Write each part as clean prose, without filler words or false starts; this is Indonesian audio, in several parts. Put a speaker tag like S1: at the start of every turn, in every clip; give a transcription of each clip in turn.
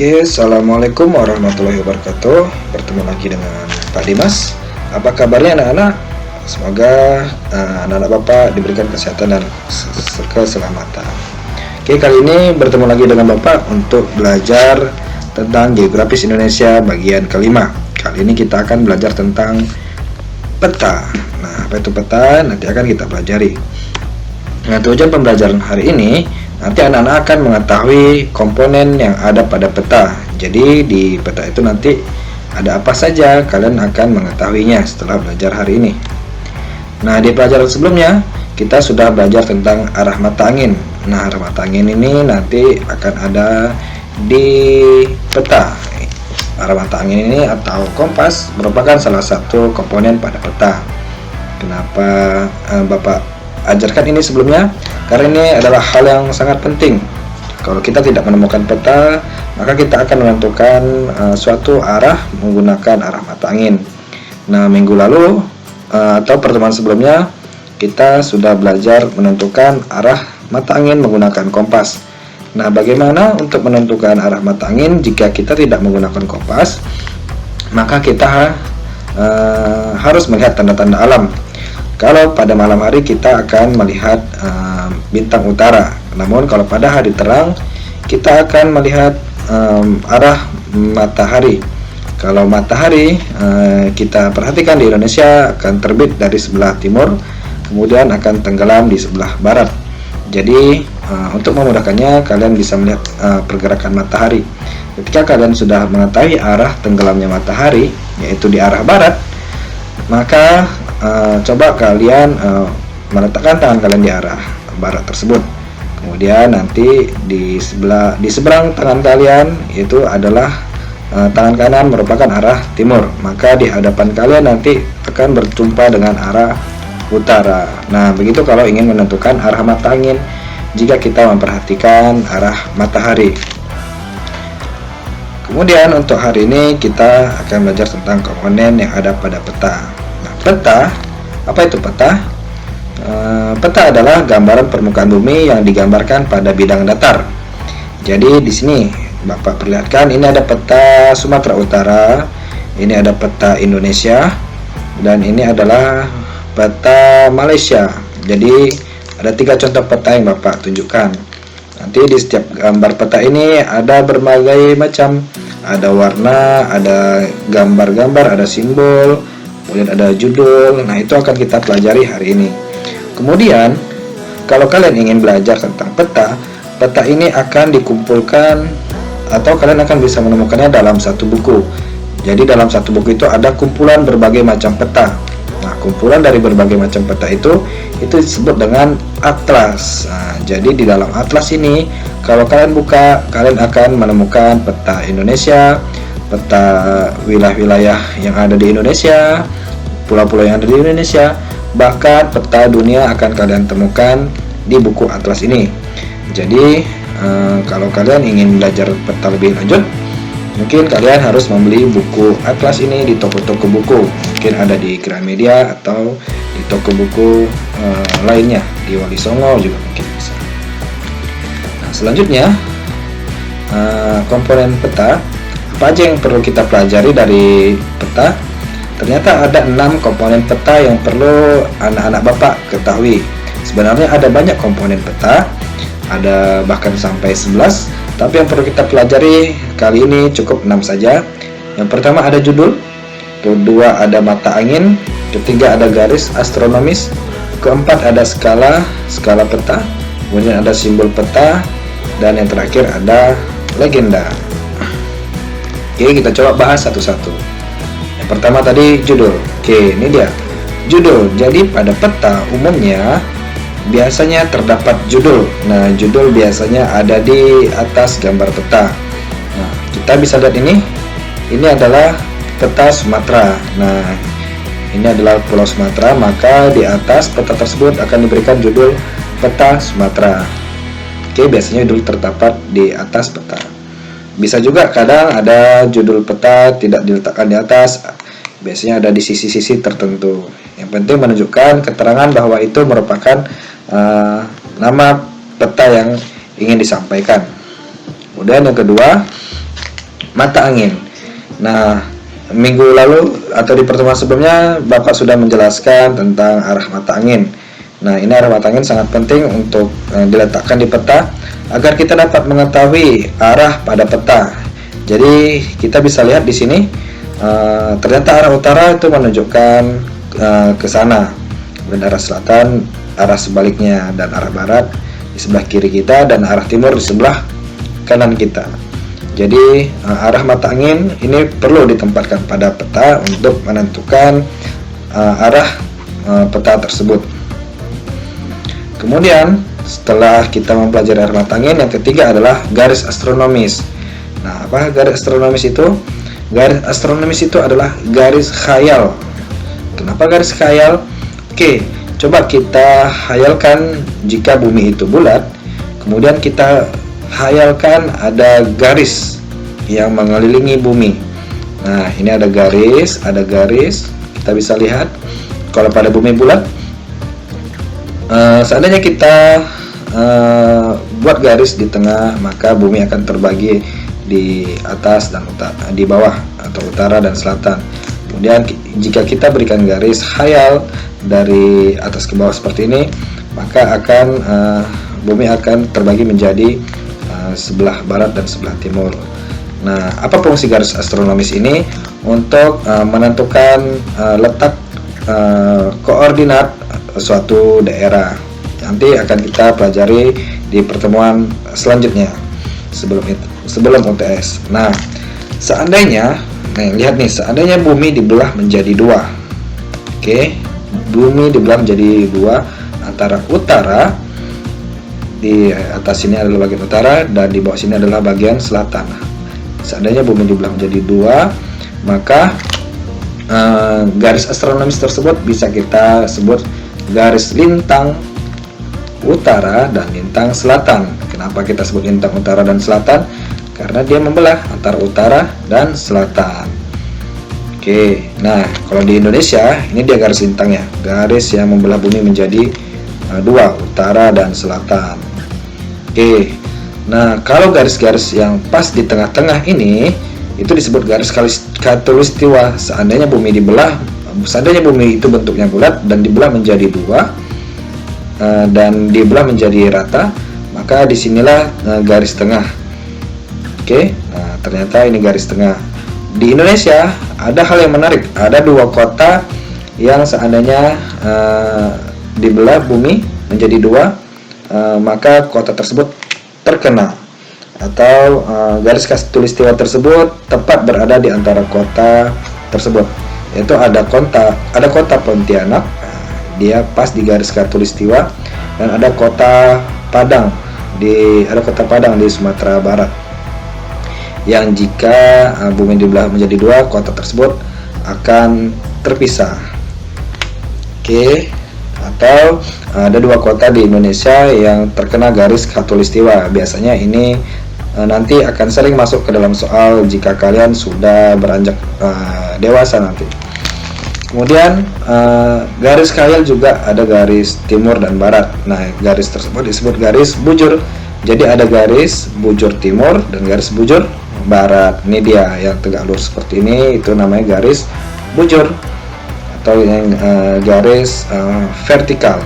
S1: Oke, Assalamualaikum warahmatullahi wabarakatuh. Bertemu lagi dengan Pak Dimas. Apa kabarnya anak-anak? Semoga anak-anak Bapak diberikan kesehatan dan keselamatan. Oke, kali ini bertemu lagi dengan Bapak untuk belajar tentang geografis Indonesia bagian kelima. Kali ini kita akan belajar tentang peta. Nah, apa itu peta? Nanti akan kita pelajari. Nah, tujuan pembelajaran hari ini, nanti anak-anak akan mengetahui komponen yang ada pada peta. Jadi di peta itu nanti ada apa saja, kalian akan mengetahuinya setelah belajar hari ini. Nah, di pelajaran sebelumnya kita sudah belajar tentang arah mata angin. Nah, arah mata angin ini nanti akan ada di peta. Arah mata angin ini atau kompas merupakan salah satu komponen pada peta. Kenapa Bapak ajarkan ini sebelumnya? Karena ini adalah hal yang sangat penting. Kalau kita tidak menemukan peta, maka kita akan menentukan suatu arah menggunakan arah mata angin. Nah, minggu lalu atau pertemuan sebelumnya kita sudah belajar menentukan arah mata angin menggunakan kompas. Nah, bagaimana untuk menentukan arah mata angin jika kita tidak menggunakan kompas? Maka kita harus melihat tanda-tanda alam. Kalau pada malam hari kita akan melihat bintang utara, namun kalau pada hari terang kita akan melihat arah matahari. Kalau matahari kita perhatikan di Indonesia akan terbit dari sebelah timur, kemudian akan tenggelam di sebelah barat. Jadi untuk memudahkannya, kalian bisa melihat pergerakan matahari. Ketika kalian sudah mengetahui arah tenggelamnya matahari, yaitu di arah barat, maka coba kalian meletakkan tangan kalian di arah barat tersebut. Kemudian nanti di seberang tangan kalian itu adalah tangan kanan merupakan arah timur. Maka di hadapan kalian nanti akan berjumpa dengan arah utara. Nah, begitu kalau ingin menentukan arah mata angin jika kita memperhatikan arah matahari. Kemudian untuk hari ini kita akan belajar tentang komponen yang ada pada peta. Peta, apa itu peta? Peta adalah gambaran permukaan bumi yang digambarkan pada bidang datar. Jadi di sini Bapak perlihatkan, ini ada peta Sumatera Utara, ini ada peta Indonesia, dan ini adalah peta Malaysia. Jadi ada 3 contoh peta yang Bapak tunjukkan. Nanti di setiap gambar peta ini ada berbagai macam, ada warna, ada gambar-gambar, ada simbol, kemudian ada judul. Nah, itu akan kita pelajari hari ini. Kemudian kalau kalian ingin belajar tentang peta, peta ini akan dikumpulkan atau kalian akan bisa menemukannya dalam satu buku. Jadi dalam satu buku itu ada kumpulan berbagai macam peta. Nah, kumpulan dari berbagai macam peta itu disebut dengan atlas. Nah, jadi di dalam atlas ini kalau kalian buka, kalian akan menemukan peta Indonesia, peta wilayah-wilayah yang ada di Indonesia, pulau-pulau yang ada di Indonesia, bahkan peta dunia akan kalian temukan di buku atlas ini. Jadi kalau kalian ingin belajar peta lebih lanjut, mungkin kalian harus membeli buku atlas ini di toko-toko buku. Mungkin ada di Gramedia atau di toko buku lainnya, di Wali Songo juga mungkin bisa. Nah, selanjutnya komponen peta. Apa aja yang perlu kita pelajari dari peta? Ternyata ada 6 komponen peta yang perlu anak-anak Bapak ketahui. Sebenarnya ada banyak komponen peta, ada bahkan sampai 11, tapi yang perlu kita pelajari kali ini cukup 6 saja. Yang pertama ada judul, kedua ada mata angin, ketiga ada garis astronomis, keempat ada skala peta, kemudian ada simbol peta, dan yang terakhir ada legenda. Oke, kita coba bahas satu-satu. Yang pertama tadi judul. Oke, ini dia judul. Jadi pada peta umumnya biasanya terdapat judul. Nah, judul biasanya ada di atas gambar peta. Nah, kita bisa lihat ini. Ini adalah peta Sumatera. Nah, ini adalah Pulau Sumatera, maka di atas peta tersebut akan diberikan judul peta Sumatera. Oke, biasanya judul terdapat di atas peta. Bisa juga kadang ada judul peta tidak diletakkan di atas, biasanya ada di sisi-sisi tertentu. Yang penting menunjukkan keterangan bahwa itu merupakan nama peta yang ingin disampaikan. Kemudian yang kedua, mata angin. Nah, minggu lalu atau di pertemuan sebelumnya Bapak sudah menjelaskan tentang arah mata angin. Nah, ini arah mata angin sangat penting untuk diletakkan di peta agar kita dapat mengetahui arah pada peta. Jadi kita bisa lihat di sini ternyata arah utara itu menunjukkan ke sana, dan arah selatan arah sebaliknya, dan arah barat di sebelah kiri kita, dan arah timur di sebelah kanan kita. Jadi arah mata angin ini perlu ditempatkan pada peta untuk menentukan arah peta tersebut. Kemudian setelah kita mempelajari arah mata angin, yang ketiga adalah garis astronomis. Nah, apa garis astronomis itu? Garis astronomis itu adalah garis khayal. Kenapa garis khayal? Oke, coba kita khayalkan jika bumi itu bulat, kemudian kita hayalkan ada garis yang mengelilingi bumi. Nah, ini ada garis, kita bisa lihat kalau pada bumi bulat. Seandainya kita buat garis di tengah, maka bumi akan terbagi di atas dan di bawah, atau utara dan selatan. Kemudian jika kita berikan garis khayal dari atas ke bawah seperti ini, maka akan bumi akan terbagi menjadi sebelah barat dan sebelah timur. Nah, apa fungsi garis astronomis ini? Untuk menentukan letak koordinat suatu daerah. Nanti akan kita pelajari di pertemuan selanjutnya sebelum UTS. Nah, seandainya lihat nih, seandainya bumi dibelah menjadi dua. Oke, bumi dibelah menjadi dua, antara utara, di atas sini adalah bagian utara dan di bawah sini adalah bagian selatan. Seandainya bumi dibelah menjadi dua, maka garis astronomis tersebut bisa kita sebut garis lintang utara dan lintang selatan. Kenapa kita sebut lintang utara dan selatan? Karena dia membelah antara utara dan selatan. Oke, nah kalau di Indonesia ini dia garis lintangnya, garis yang membelah bumi menjadi dua, utara dan selatan. Oke, nah kalau garis-garis yang pas di tengah-tengah ini itu disebut garis khatulistiwa. Seandainya bumi itu bentuknya bulat dan dibelah menjadi dua dan dibelah menjadi rata, maka disinilah garis tengah. Oke, nah ternyata ini garis tengah. Di Indonesia ada hal yang menarik, ada dua kota yang seandainya dibelah bumi menjadi dua, maka kota tersebut terkena, atau garis khatulistiwa tersebut tepat berada di antara kota tersebut, yaitu ada kota Pontianak, dia pas di garis khatulistiwa, dan ada kota Padang di Sumatera Barat, yang jika bumi dibelah menjadi dua, kota tersebut akan terpisah. Oke, atau ada dua kota di Indonesia yang terkena garis khatulistiwa. Biasanya ini nanti akan sering masuk ke dalam soal jika kalian sudah beranjak dewasa nanti. Kemudian garis khayal juga ada garis timur dan barat. Nah, garis tersebut disebut garis bujur. Jadi ada garis bujur timur dan garis bujur barat. Ini dia yang tegak lurus seperti ini, itu namanya garis bujur, atau yang garis vertikal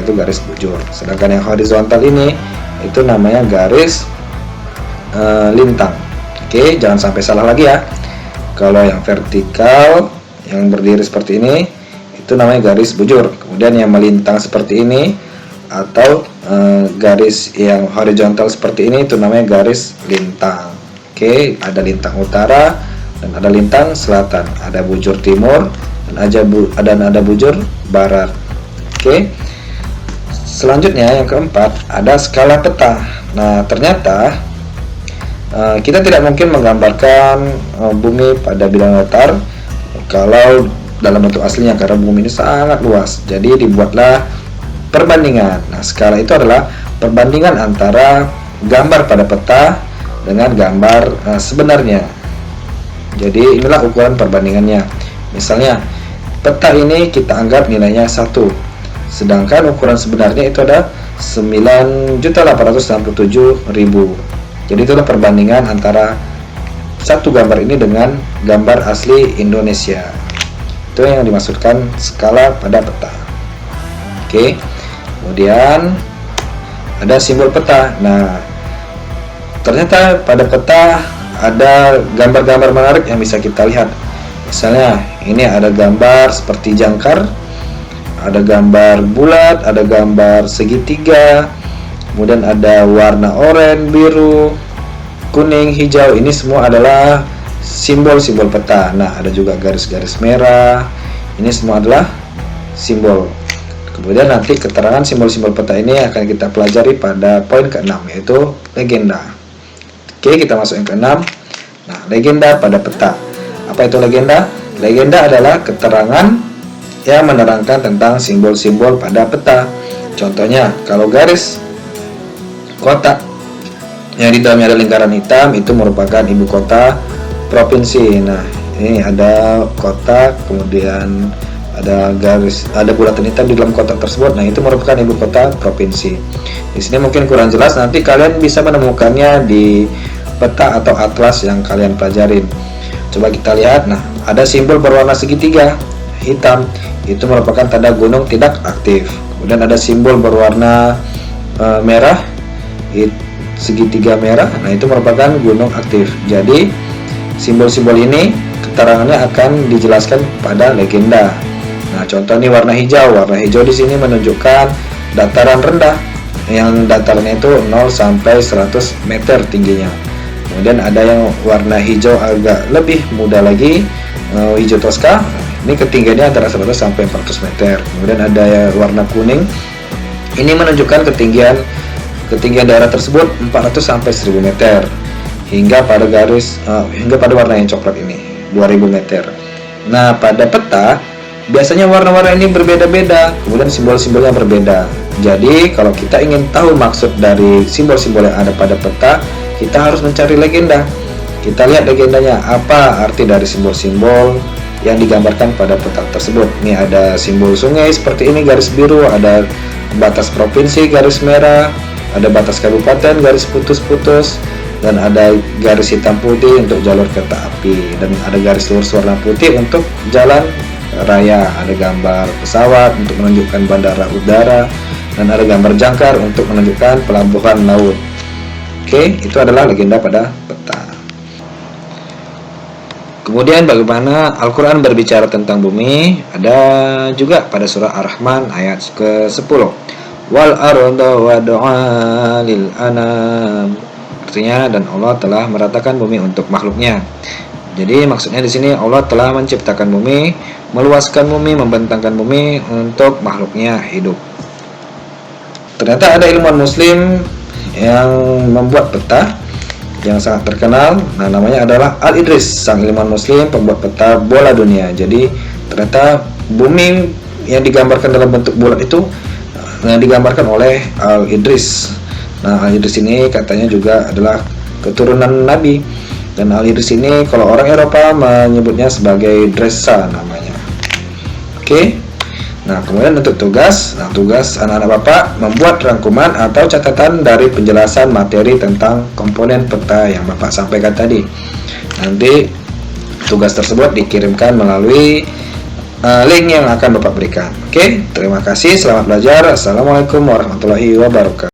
S1: itu garis bujur. Sedangkan yang horizontal ini itu namanya garis lintang. Oke, jangan sampai salah lagi ya. Kalau yang vertikal yang berdiri seperti ini itu namanya garis bujur. Kemudian yang melintang seperti ini atau garis yang horizontal seperti ini itu namanya garis lintang. Oke, ada lintang utara dan ada lintang selatan, ada bujur timur dan ada bujur barat. Oke, selanjutnya yang keempat ada skala peta. Nah, ternyata kita tidak mungkin menggambarkan bumi pada bidang datar kalau dalam bentuk aslinya, karena bumi ini sangat luas. Jadi dibuatlah perbandingan. Nah, skala itu adalah perbandingan antara gambar pada peta dengan gambar sebenarnya. Jadi inilah ukuran perbandingannya. Misalnya peta ini kita anggap nilainya 1, sedangkan ukuran sebenarnya itu ada 9.867.000. Jadi itulah perbandingan antara satu gambar ini dengan gambar asli Indonesia. Itu yang dimaksudkan skala pada peta. Oke. Kemudian ada simbol peta. Nah, ternyata pada peta ada gambar-gambar menarik yang bisa kita lihat. Misalnya, ini ada gambar seperti jangkar, ada gambar bulat, ada gambar segitiga, kemudian ada warna oranye, biru, kuning, hijau. Ini semua adalah simbol-simbol peta. Nah, ada juga garis-garis merah. Ini semua adalah simbol. Kemudian nanti keterangan simbol-simbol peta ini akan kita pelajari pada poin ke-6, yaitu legenda. Oke, kita masuk yang ke-6. Nah, legenda pada peta. Apa itu legenda? Legenda adalah keterangan yang menerangkan tentang simbol-simbol pada peta. Contohnya, kalau garis kotak yang di dalamnya ada lingkaran hitam, itu merupakan ibu kota provinsi. Nah, ini ada kotak, kemudian ada garis, ada bulatan hitam di dalam kotak tersebut. Nah, itu merupakan ibu kota provinsi. Di sini mungkin kurang jelas, nanti kalian bisa menemukannya di peta atau atlas yang kalian pelajarin. Coba kita lihat. Nah, ada simbol berwarna segitiga hitam, itu merupakan tanda gunung tidak aktif. Kemudian ada simbol berwarna merah, segitiga merah. Nah, itu merupakan gunung aktif. Jadi simbol-simbol ini keterangannya akan dijelaskan pada legenda. Nah, contoh ini warna hijau. Warna hijau di sini menunjukkan dataran rendah, yang datarannya itu 0 sampai 100 meter tingginya. Kemudian ada yang warna hijau agak lebih muda lagi, hijau toska. Ini ketinggiannya antara 100 sampai 400 meter. Kemudian ada warna kuning. Ini menunjukkan ketinggian daerah tersebut 400 sampai 1000 meter. Hingga pada warna yang coklat ini 2000 meter. Nah, pada peta biasanya warna-warna ini berbeda-beda, kemudian simbol-simbolnya berbeda. Jadi kalau kita ingin tahu maksud dari simbol-simbol yang ada pada peta, kita harus mencari legenda. Kita lihat legendanya, apa arti dari simbol-simbol yang digambarkan pada peta tersebut. Ini ada simbol sungai seperti ini, garis biru, ada batas provinsi, garis merah, ada batas kabupaten, garis putus-putus, dan ada garis hitam putih untuk jalur kereta api, dan ada garis lurus warna putih untuk jalan raya. Ada gambar pesawat untuk menunjukkan bandara udara, dan ada gambar jangkar untuk menunjukkan pelabuhan laut. Oke, itu adalah legenda pada peta. Kemudian bagaimana Al-Quran berbicara tentang bumi? Ada juga pada surah Ar-Rahman ayat ke-10. Wal arda wad'a lil anam. Artinya, dan Allah telah meratakan bumi untuk makhluknya. Jadi maksudnya di sini Allah telah menciptakan bumi, meluaskan bumi, membentangkan bumi untuk makhluknya hidup. Ternyata ada ilmuwan muslim yang membuat peta yang sangat terkenal. Nah, namanya adalah Al-Idris, sang ilmuwan muslim pembuat peta bola dunia. Jadi ternyata bumi yang digambarkan dalam bentuk bulat itu yang digambarkan oleh Al-Idris. Nah, Al-Idris ini katanya juga adalah keturunan Nabi. Dan Al-Idris ini kalau orang Eropa menyebutnya sebagai Dresa namanya. Oke. Nah, kemudian untuk tugas anak-anak Bapak membuat rangkuman atau catatan dari penjelasan materi tentang komponen peta yang Bapak sampaikan tadi. Nanti tugas tersebut dikirimkan melalui link yang akan Bapak berikan. Oke, terima kasih, selamat belajar. Assalamualaikum warahmatullahi wabarakatuh.